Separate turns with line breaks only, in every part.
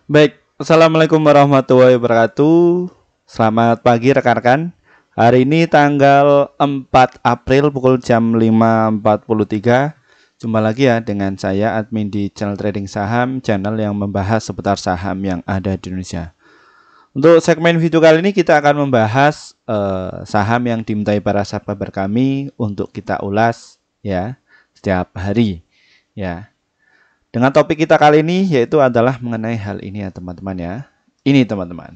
Baik, Assalamualaikum warahmatullahi wabarakatuh. Selamat pagi rekan-rekan. Hari ini tanggal 4 April pukul jam 5.43. Jumpa lagi ya dengan saya admin di channel Trading Saham, channel yang membahas seputar saham yang ada di Indonesia. Untuk segmen video kali ini kita akan membahas saham yang dimintai para subscriber kami untuk kita ulas ya setiap hari ya. Dengan topik kita kali ini yaitu adalah mengenai hal ini ya teman-teman ya. Ini teman-teman.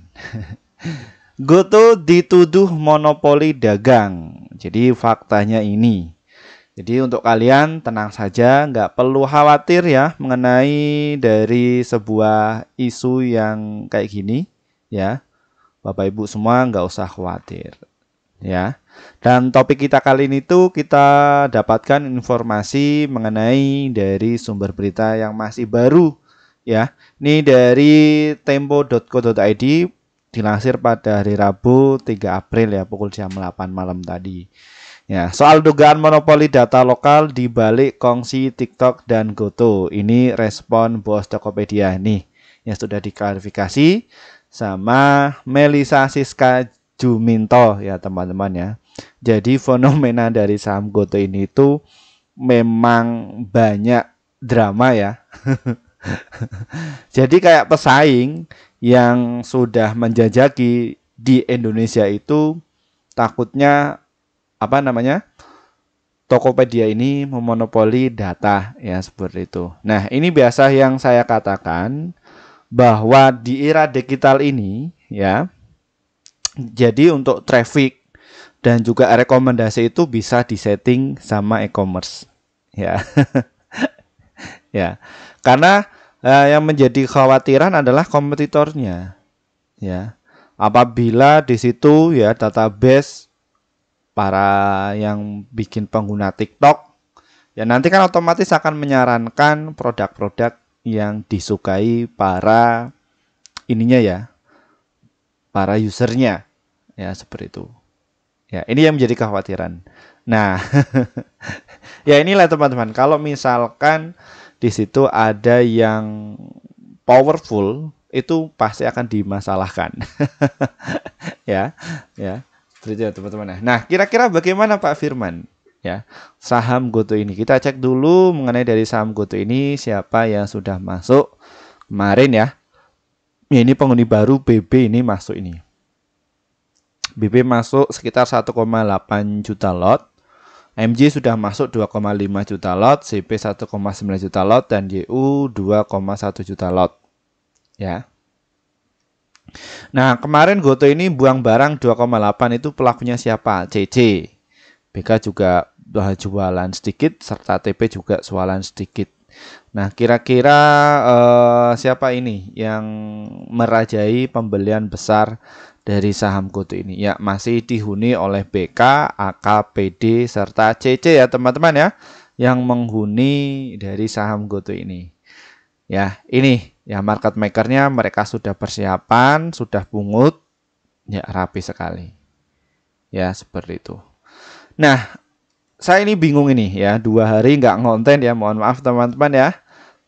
Goto dituduh monopoli dagang. Jadi faktanya ini. Jadi untuk kalian tenang saja, nggak perlu khawatir ya mengenai dari sebuah isu yang kayak gini ya. Bapak Ibu semua nggak usah khawatir ya. Dan topik kita kali ini tuh kita dapatkan informasi mengenai dari sumber berita yang masih baru ya. Ini dari tempo.co.id dilansir pada hari Rabu 3 April ya pukul jam 8 malam tadi. Ya, soal dugaan monopoli data lokal di balik kongsi TikTok dan Goto. Ini respon bos Tokopedia nih yang sudah diklarifikasi sama Melisa Siska Juminto ya teman-teman ya. Jadi fenomena dari saham Goto ini itu memang banyak drama ya. Jadi kayak pesaing yang sudah menjajaki di Indonesia itu takutnya apa namanya? Tokopedia ini memonopoli data ya seperti itu. Nah, ini biasa yang saya katakan bahwa di era digital ini ya, jadi untuk traffic dan juga rekomendasi itu bisa disetting sama e-commerce ya. Ya. Karena yang menjadi khawatiran adalah kompetitornya ya. Apabila di situ ya database para yang bikin pengguna TikTok ya nanti kan otomatis akan menyarankan produk-produk yang disukai para ininya ya, para usernya ya seperti itu. Ya, ini yang menjadi kekhawatiran. Nah, ya inilah teman-teman. Kalau misalkan di situ ada yang powerful, itu pasti akan dimasalahkan. Ya, ya. Seperti itu teman-teman. Nah, kira-kira bagaimana Pak Firman? Ya, saham Goto ini kita cek dulu mengenai dari saham Goto ini siapa yang sudah masuk kemarin ya. Ini penghuni baru BB ini masuk ini. BB masuk sekitar 1,8 juta lot. MJ sudah masuk 2,5 juta lot, CP 1,9 juta lot, dan YU 2,1 juta lot. Ya. Nah, kemarin Goto ini buang barang 2,8 itu pelakunya siapa? CC. BK juga jualan sedikit, serta TP juga jualan sedikit. Nah, kira-kira siapa ini yang merajai pembelian besar dari saham Goto ini? Ya, masih dihuni oleh BK, AK, PD, serta CC ya teman-teman ya, yang menghuni dari saham Goto ini. Ya, ini ya market makernya mereka sudah persiapan, sudah pungut, ya rapi sekali. Ya, seperti itu. Nah, saya ini bingung ini ya, 2 hari nggak ngonten ya, mohon maaf teman-teman ya.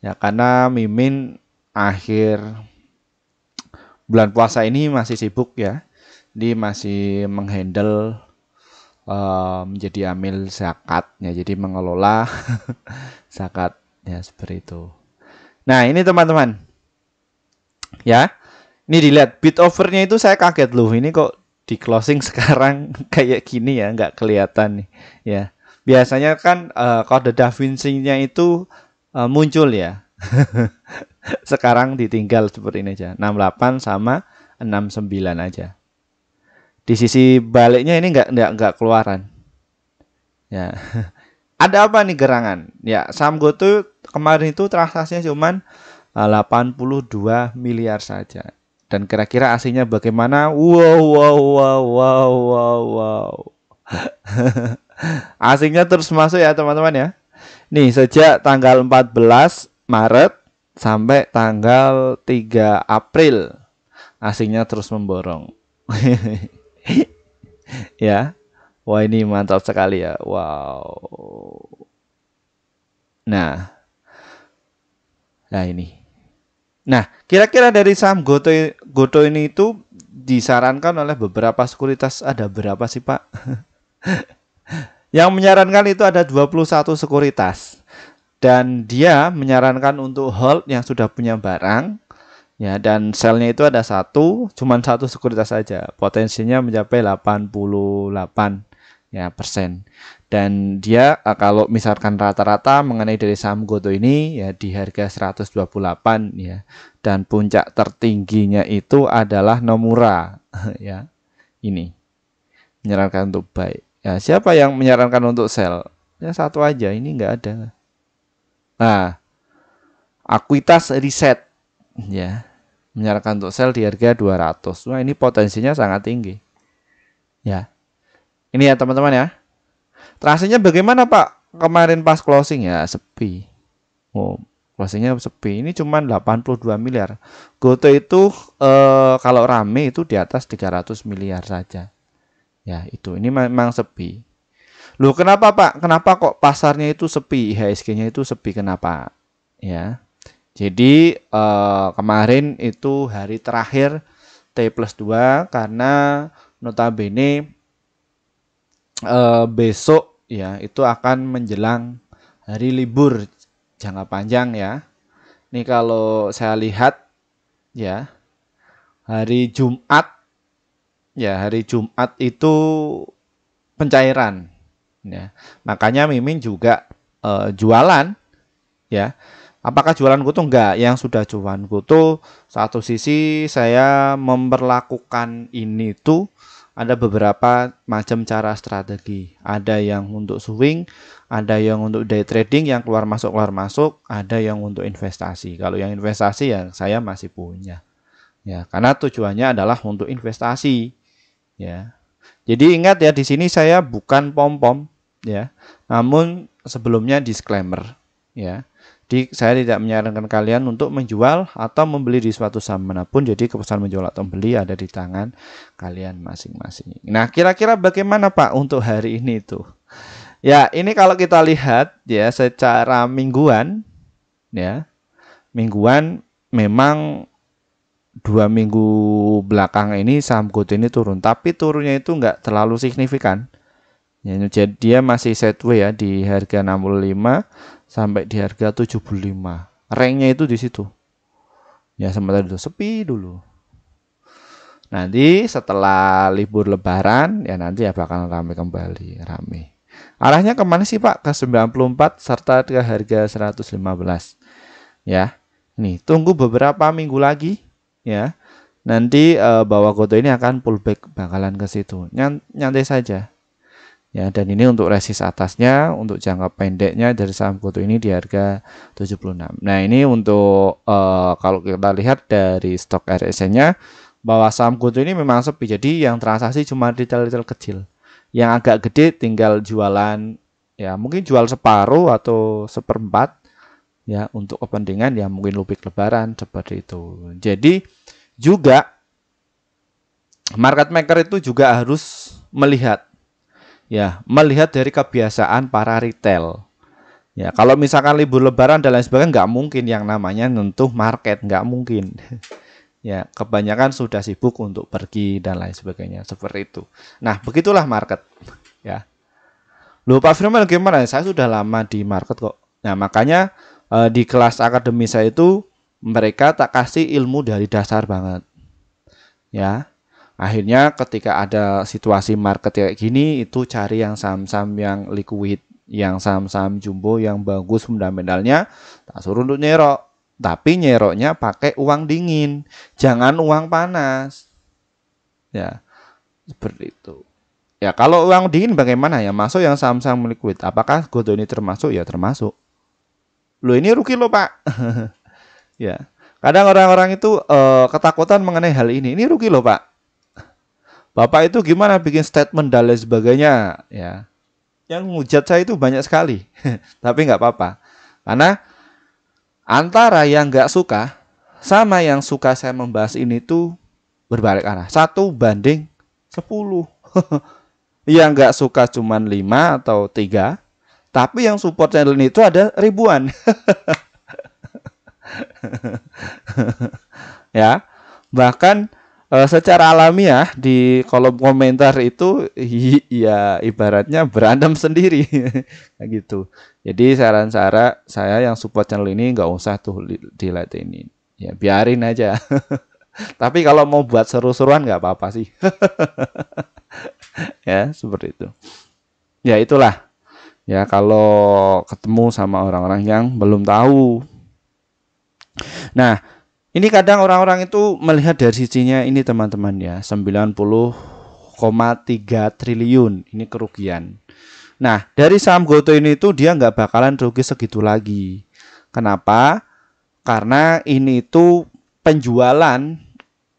Ya, karena Mimin akhir bulan puasa ini masih sibuk ya. Dia masih menghandle menjadi amil zakat ya, jadi mengelola zakat ya seperti itu. Nah, ini teman-teman. Ya. Ini dilihat bid overnya itu saya kaget loh. Ini kok di closing sekarang kayak gini ya, nggak kelihatan nih ya. Biasanya kan kode Da Vinci-nya itu muncul ya. Sekarang ditinggal seperti ini aja. 68 sama 69 aja. Di sisi baliknya ini nggak keluaran. Ya. Ada apa nih gerangan? Ya, saham Goto kemarin itu transaksinya cuman 82 miliar saja. Dan kira-kira aslinya bagaimana? Wow, wow, wow, wow, wow, wow. Aslinya terus masuk ya teman-teman ya. Nih, sejak tanggal 14 Maret sampai tanggal 3 April aslinya terus memborong. Ya. Wah, ini mantap sekali ya. Wow. Nah, ini. Nah, kira-kira dari saham Goto ini itu disarankan oleh beberapa sekuritas ada berapa sih, Pak? Yang menyarankan itu ada 21 sekuritas. Dan dia menyarankan untuk hold yang sudah punya barang, ya, dan selnya itu ada cuman satu sekuritas saja. Potensinya mencapai 88 ya persen. Dan dia kalau misalkan rata-rata mengenai dari saham Goto ini ya di harga 128 ya. Dan puncak tertingginya itu adalah Nomura ya. Ini menyarankan untuk buy. Ya, siapa yang menyarankan untuk sell? Ya satu aja, ini enggak ada. Nah, Acuitas Research ya menyarankan untuk sell di harga 200. Wah, ini potensinya sangat tinggi. Ya. Ini ya teman-teman ya. Transaksinya bagaimana Pak? Kemarin pas closing ya sepi. Oh, closingnya sepi. Ini cuma 82 miliar. Goto itu kalau rame itu di atas 300 miliar saja. Ya, itu. Ini memang sepi. Loh, kenapa Pak? Kenapa kok pasarnya itu sepi? IHSG-nya itu sepi kenapa? Ya. Jadi kemarin itu hari terakhir T+2 karena notabene besok ya itu akan menjelang hari libur jangka panjang ya. Ini kalau saya lihat ya hari Jumat itu pencairan ya. Makanya Mimin juga jualan ya. Apakah jualan kutu? Enggak. Yang sudah jualan kutu, satu sisi saya memperlakukan ini tuh ada beberapa macam cara strategi. Ada yang untuk swing, ada yang untuk day trading yang keluar masuk, ada yang untuk investasi. Kalau yang investasi ya saya masih punya. Ya, karena tujuannya adalah untuk investasi. Ya. Jadi ingat ya di sini saya bukan pom-pom ya. Namun sebelumnya disclaimer ya. Saya tidak menyarankan kalian untuk menjual atau membeli di suatu saham manapun. Jadi keputusan menjual atau membeli ada di tangan kalian masing-masing. Nah, kira-kira bagaimana Pak untuk hari ini itu? Ya, ini kalau kita lihat ya secara mingguan, ya mingguan memang 2 minggu belakang ini saham Goto ini turun, tapi turunnya itu enggak terlalu signifikan. Ya, jadi dia masih sideways ya di harga 65 sampai di harga 75. Ranknya itu di situ. Ya sementara itu sepi dulu. Nanti setelah libur lebaran ya nanti ya bakal rame kembali, rame. Arahnya kemana sih Pak? Ke 94 serta ke harga 115. Ya. Nih, tunggu beberapa minggu lagi ya. Nanti bahwa Goto ini akan pullback bakalan ke situ. Nyantai saja. Ya, dan ini untuk resist atasnya, untuk jangka pendeknya dari saham Goto ini di harga 76. Nah, ini untuk kalau kita lihat dari stok RSI-nya bahwa saham Goto ini memang sepi. Jadi yang transaksi cuma retail-retail kecil. Yang agak gede tinggal jualan ya, mungkin jual separuh atau seperempat ya untuk kepentingan ya mungkin lupik lebaran seperti itu. Jadi juga market maker itu juga harus melihat dari kebiasaan para retail. Ya, kalau misalkan libur lebaran dan lain sebagainya nggak mungkin yang namanya nyentuh market, nggak mungkin. Ya, kebanyakan sudah sibuk untuk pergi dan lain sebagainya seperti itu. Nah, begitulah market. Ya. Loh Pak Firman gimana? Saya sudah lama di market kok. Nah, makanya di kelas akademi saya itu mereka tak kasih ilmu dari dasar banget. Ya. Akhirnya ketika ada situasi market kayak gini itu cari yang saham-saham yang liquid, yang saham-saham jumbo yang bagus fundamentalnya, tak suruh untuk nyerok. Tapi nyeroknya pakai uang dingin, jangan uang panas. Ya, seperti itu. Ya, kalau uang dingin bagaimana ya? Masuk yang saham-saham liquid. Apakah Goto ini termasuk? Ya, termasuk. Loh, ini rugi loh, Pak. Ya. Kadang orang-orang itu ketakutan mengenai hal ini. Ini rugi loh, Pak. Bapak itu gimana bikin statement dan lain sebagainya ya. Yang ngujat saya itu banyak sekali. Tapi nggak apa-apa. Karena antara yang nggak suka sama yang suka saya membahas ini tuh berbalik arah. 1:10. Yang nggak suka cuman 5 atau 3. Tapi yang support channel ini itu ada ribuan. Ya. Bahkan secara alamiah di kolom komentar itu ya ibaratnya berantem sendiri kayak gitu. Jadi saran-saran saya yang support channel ini nggak usah tuh diladenin. Ya biarin aja. Tapi kalau mau buat seru-seruan nggak apa-apa sih. Ya seperti itu. Ya itulah. Ya kalau ketemu sama orang-orang yang belum tahu. Nah, ini kadang orang-orang itu melihat dari sisinya ini teman-teman ya, 90,3 triliun ini kerugian. Nah, dari saham GoTo ini tuh dia nggak bakalan rugi segitu lagi. Kenapa? Karena ini itu penjualan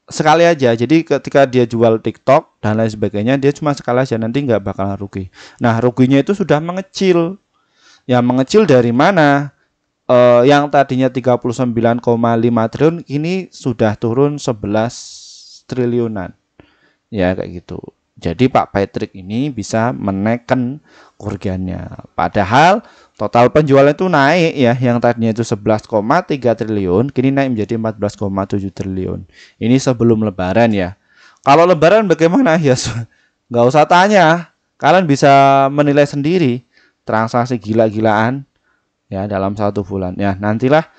sekali aja. Jadi ketika dia jual TikTok dan lain sebagainya, dia cuma sekali aja, nanti nggak bakalan rugi. Nah, ruginya itu sudah mengecil. Ya mengecil dari mana? Yang tadinya 39,5 triliun ini sudah turun 11 triliunan. Ya kayak gitu. Jadi Pak Patrick ini bisa menekan kerugiannya. Padahal total penjualan itu naik ya, yang tadinya itu 11,3 triliun, kini naik menjadi 14,7 triliun. Ini sebelum lebaran ya. Kalau lebaran bagaimana ya? Nggak usah tanya. Kalian bisa menilai sendiri transaksi gila-gilaan ya dalam 1 bulan. Ya, nantilah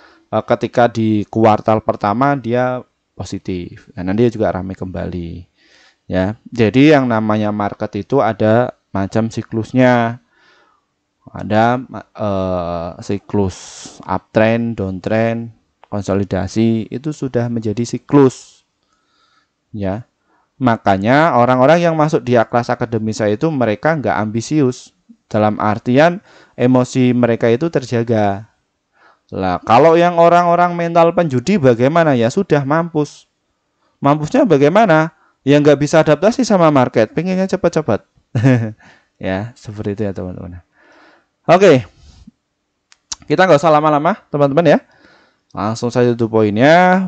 ketika di kuartal pertama dia positif. Dan nanti dia juga ramai kembali. Ya. Jadi yang namanya market itu ada macam siklusnya. Ada siklus uptrend, downtrend, konsolidasi itu sudah menjadi siklus. Ya. Makanya orang-orang yang masuk di kelas akademi saya itu mereka nggak ambisius. Dalam artian emosi mereka itu terjaga. Lah, kalau yang orang-orang mental penjudi bagaimana? Ya sudah mampus. Mampusnya bagaimana? Ya nggak bisa adaptasi sama market, pengennya cepat-cepat. Ya, seperti itu ya teman-teman. Oke, kita nggak usah lama-lama teman-teman ya. Langsung saja tuh poinnya.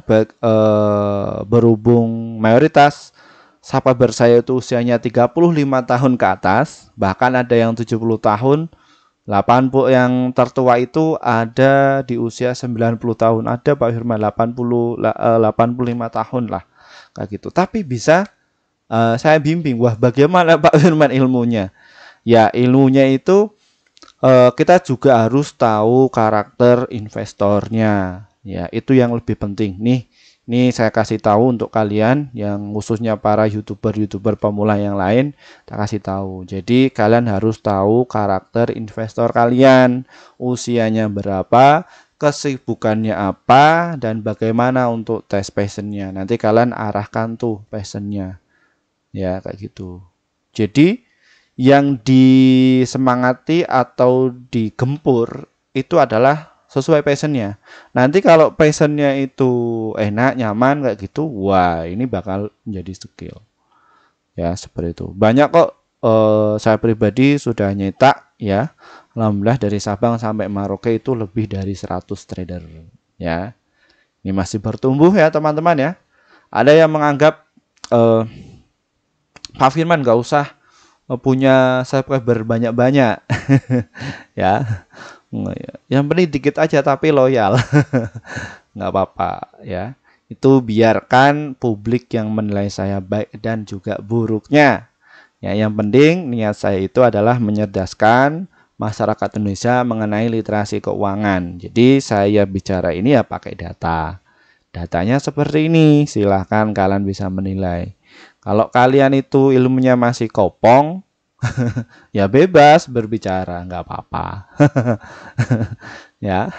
Berhubung mayoritas sahabat saya itu usianya 35 tahun ke atas, bahkan ada yang 70 tahun, 80 yang tertua itu ada di usia 90 tahun. Ada Pak Firman 85 tahun lah kayak gitu. Tapi bisa saya bimbing, wah bagaimana Pak Firman ilmunya? Ya ilmunya itu kita juga harus tahu karakter investornya. Ya itu yang lebih penting nih. Ini saya kasih tahu untuk kalian yang khususnya para YouTuber pemula yang lain, saya kasih tahu. Jadi kalian harus tahu karakter investor kalian, usianya berapa, kesibukannya apa, dan bagaimana untuk tes passionnya. Nanti kalian arahkan tuh passionnya, ya kayak gitu. Jadi yang disemangati atau digempur itu adalah sesuai passionnya. Nanti kalau passionnya itu enak, nyaman kayak gitu, wah ini bakal menjadi skill. Ya seperti itu. Banyak kok saya pribadi sudah nyetak ya. Alhamdulillah dari Sabang sampai Merauke itu lebih dari 100 trader. Ya. Ini masih bertumbuh ya teman-teman ya. Ada yang menganggap Pak Firman nggak usah punya subscriber banyak-banyak. Ya. Yang penting dikit aja tapi loyal. Nggak apa-apa ya. Itu biarkan publik yang menilai saya baik dan juga buruknya. Ya, yang penting niat saya itu adalah mencerdaskan masyarakat Indonesia mengenai literasi keuangan. Jadi saya bicara ini ya pakai data. Datanya seperti ini, silahkan kalian bisa menilai. Kalau kalian itu ilmunya masih kopong, ya bebas berbicara, nggak apa-apa. Ya.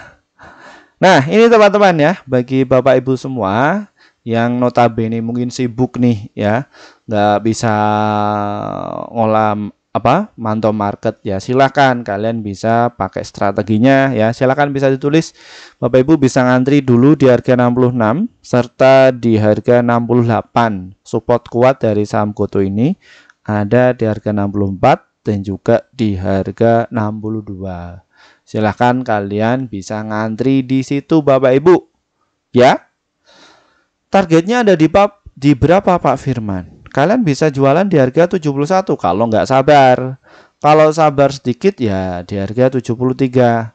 Nah, ini teman-teman ya, bagi Bapak Ibu semua yang notabene mungkin sibuk nih ya, nggak bisa ngolah mantau market ya, silakan kalian bisa pakai strateginya ya, silakan bisa ditulis. Bapak Ibu bisa ngantri dulu di harga 66 serta di harga 68. Support kuat dari saham GoTo ini ada di harga 64 dan juga di harga 62. Silahkan kalian bisa ngantri di situ Bapak Ibu. Ya. Targetnya ada di berapa Pak Firman? Kalian bisa jualan di harga 71 kalau nggak sabar. Kalau sabar sedikit ya di harga 73.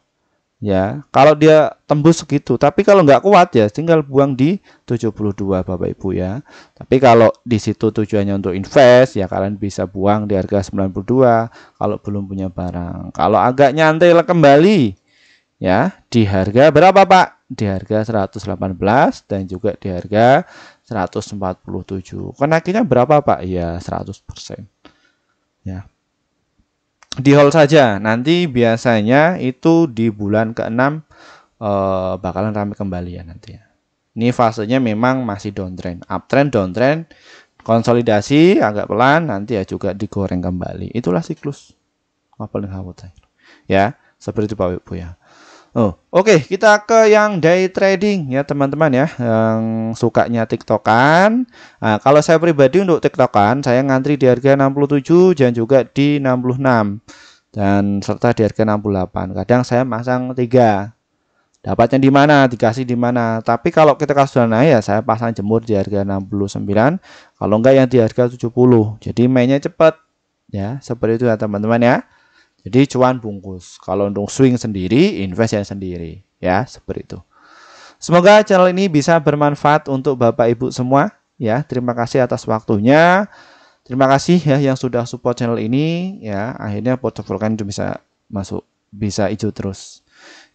Ya, kalau dia tembus segitu, tapi kalau nggak kuat ya tinggal buang di 72 Bapak Ibu ya. Tapi kalau di situ tujuannya untuk invest ya kalian bisa buang di harga 92 kalau belum punya barang. Kalau agak nyantai kembali ya di harga berapa Pak? Di harga 118 dan juga di harga 147. Kenaikannya berapa Pak? Ya 100%. Ya. Di hold saja. Nanti biasanya itu di bulan ke-6 bakalan ramai kembali ya nanti ya. Ini fasenya memang masih downtrend, uptrend, downtrend, konsolidasi agak pelan, nanti ya juga digoreng kembali. Itulah siklus paling khawatir. Ya, seperti itu Pak Ibu ya. Oke, kita ke yang day trading ya teman-teman ya, yang sukanya tiktokan. Nah, kalau saya pribadi untuk tiktokan, saya ngantri di harga 67 dan juga di 66 dan serta di harga 68. Kadang saya masang 3. Dapatnya di mana, dikasih di mana. Tapi kalau kita sudah naik ya saya pasang jemur di harga 69, kalau enggak yang di harga 70. Jadi mainnya cepat ya, seperti itu ya teman-teman ya. Jadi cuan bungkus. Kalau untuk swing sendiri, invest yang sendiri ya, seperti itu. Semoga channel ini bisa bermanfaat untuk Bapak Ibu semua ya. Terima kasih atas waktunya. Terima kasih ya yang sudah support channel ini ya. Akhirnya portofolio kan bisa masuk, bisa hijau terus.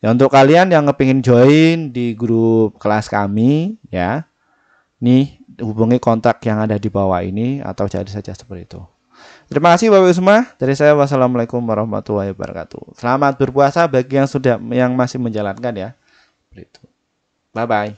Ya, untuk kalian yang kepingin join di grup kelas kami ya, nih hubungi kontak yang ada di bawah ini atau cari saja seperti itu. Terima kasih Bapak Ibu semua. Dari saya wassalamualaikum warahmatullahi wabarakatuh. Selamat berpuasa bagi yang masih menjalankan ya. Bye bye.